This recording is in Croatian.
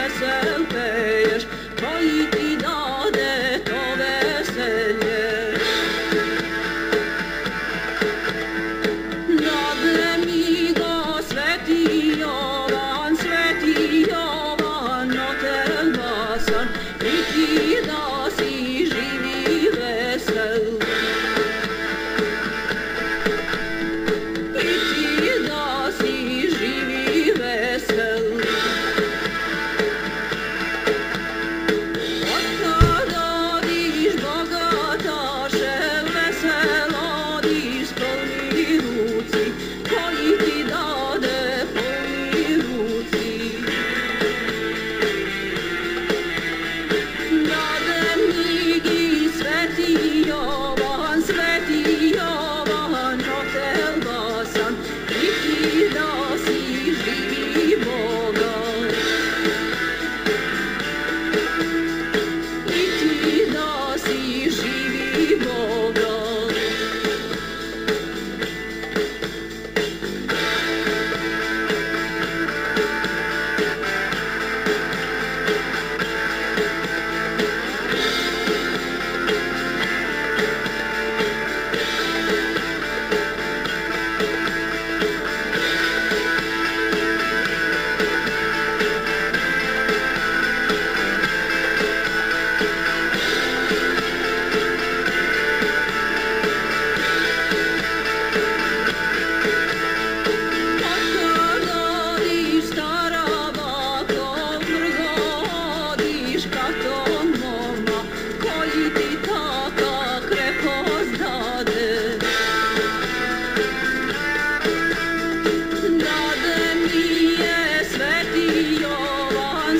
vesel peješ, koji ti dade to veselje. Dade mi go Sveti Jovan, otel glasan, i ti da si živi vesel. I ti da si živi vesel. Otkad odiš bogataše, vesel odiš polni ruci, koji ti dade polni ruci. Dade mi gi Sveti Jovan, otel glasan, i ti da si živi bogat. I ti da si živi bogat. Sveti Jovan,